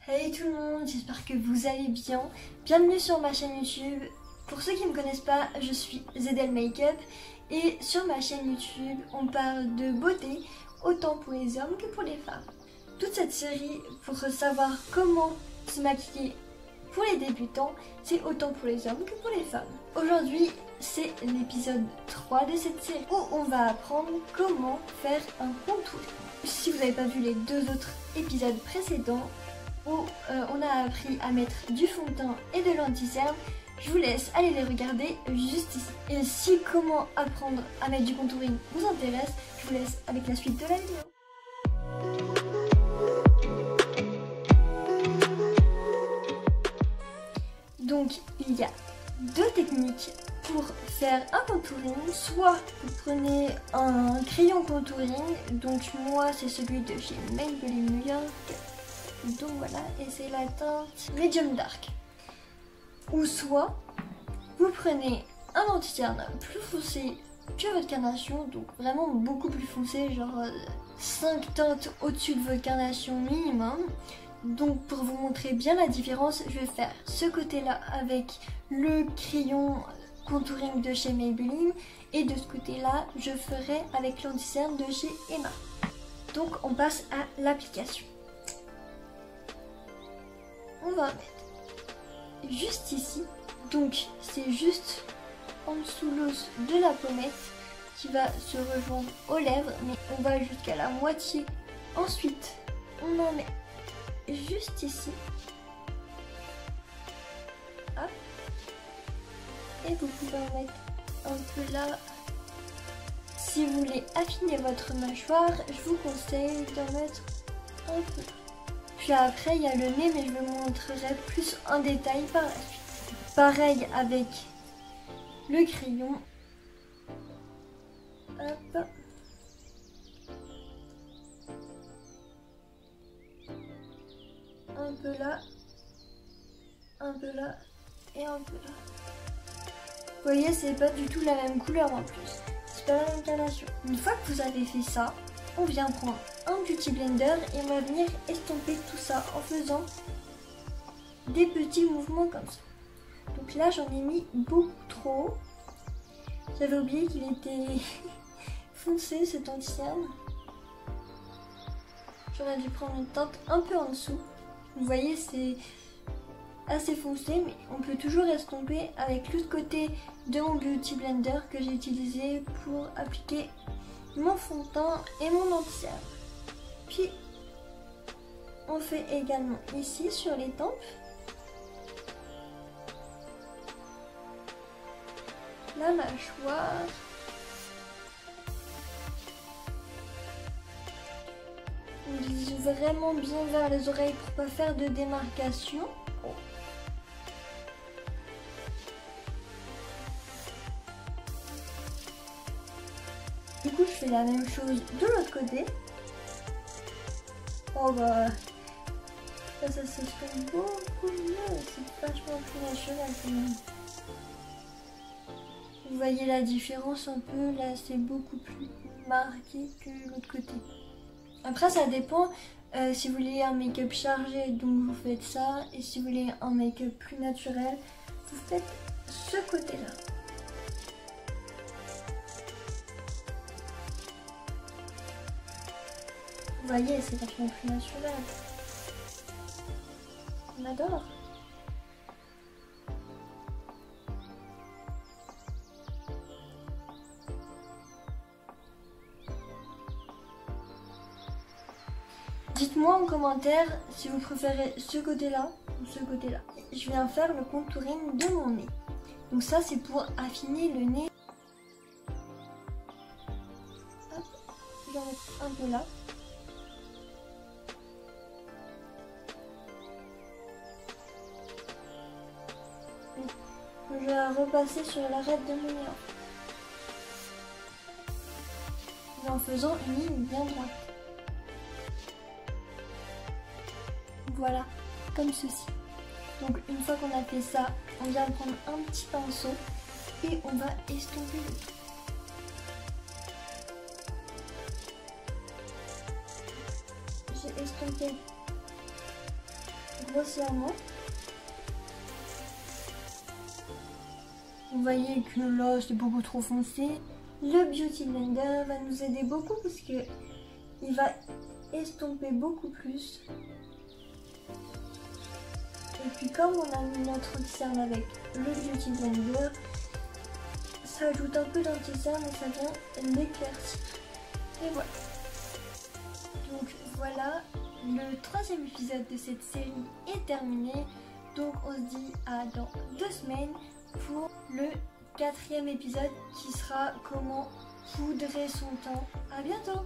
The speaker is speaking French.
Hey tout le monde, j'espère que vous allez bien. Bienvenue sur ma chaîne YouTube. Pour ceux qui ne me connaissent pas, je suis Zedel Makeup et sur ma chaîne YouTube, on parle de beauté autant pour les hommes que pour les femmes. Toute cette série pour savoir comment se maquiller pour les débutants, c'est autant pour les hommes que pour les femmes. Aujourd'hui, c'est l'épisode 3 de cette série où on va apprendre comment faire un contour. Si vous n'avez pas vu les deux autres épisodes précédents, où on a appris à mettre du fond de teint et de l'anti-cerne, je vous laisse aller les regarder juste ici. Et si comment apprendre à mettre du contouring vous intéresse, je vous laisse avec la suite de la vidéo. Donc il y a deux techniques pour faire un contouring. Soit vous prenez un crayon contouring, donc moi c'est celui de chez Maybelline New York. Donc voilà, et c'est la teinte Medium Dark. Ou soit, vous prenez un anti-cerne plus foncé que votre carnation, donc vraiment beaucoup plus foncé, genre 5 teintes au-dessus de votre carnation minimum. Donc pour vous montrer bien la différence, je vais faire ce côté-là avec le crayon contouring de chez Maybelline, et de ce côté-là, je ferai avec l'anti-cerne de chez Emma. Donc on passe à l'application. On va mettre juste ici, donc c'est juste en dessous l'os de la pommette qui va se rejoindre aux lèvres, mais on va jusqu'à la moitié. Ensuite on en met juste ici, hop, et vous pouvez en mettre un peu là. Si vous voulez affiner votre mâchoire, je vous conseille d'en mettre un peu. Puis après il y a le nez, mais je vous montrerai plus en détail par la suite. Pareil avec le crayon. Hop. Un peu là, un peu là et un peu là. Vous voyez, c'est pas du tout la même couleur en plus. C'est pas la même carnation. Une fois que vous avez fait ça, on vient prendre un beauty blender et on va venir estomper tout ça en faisant des petits mouvements comme ça. Donc là j'en ai mis beaucoup trop. J'avais oublié qu'il était foncé cet anti-cerne. J'aurais dû prendre une teinte un peu en dessous. Vous voyez, c'est assez foncé, mais on peut toujours estomper avec l'autre côté de mon beauty blender que j'ai utilisé pour appliquer mon fond de teint et mon anti-cerne. Puis on fait également ici sur les tempes. La mâchoire. On glisse vraiment bien vers les oreilles pour pas faire de démarcation. Du coup, je fais la même chose de l'autre côté. Oh bah, ça s'exprime beaucoup mieux. C'est vachement plus naturel quand même. Vous voyez la différence un peu, là c'est beaucoup plus marqué que l'autre côté. Après ça dépend, si vous voulez un make-up chargé, donc vous faites ça. Et si vous voulez un make-up plus naturel, vous faites ce côté-là. Vous voyez, c'est vachement plus naturel. On adore. Dites-moi en commentaire si vous préférez ce côté-là ou ce côté-là. Je viens faire le contouring de mon nez. Donc ça c'est pour affiner le nez. Hop, je vais en mettre un peu là. Je vais repasser sur l'arête de mon nez. Mais en faisant une ligne bien droite. Voilà, comme ceci. Donc une fois qu'on a fait ça, on vient prendre un petit pinceau et on va estomper le tout. J'ai estompé grossièrement. Vous voyez que là c'est beaucoup trop foncé. Le Beauty Blender va nous aider beaucoup parce que il va estomper beaucoup plus. Et puis comme on a mis notre anti-cerne avec le Beauty Blender, ça ajoute un peu d'anti-cerne et ça vient l'éclaircir. Et voilà. Donc voilà, le 3e épisode de cette série est terminé. Donc on se dit à dans 2 semaines pour le 4e épisode qui sera comment poudrer son teint. À bientôt!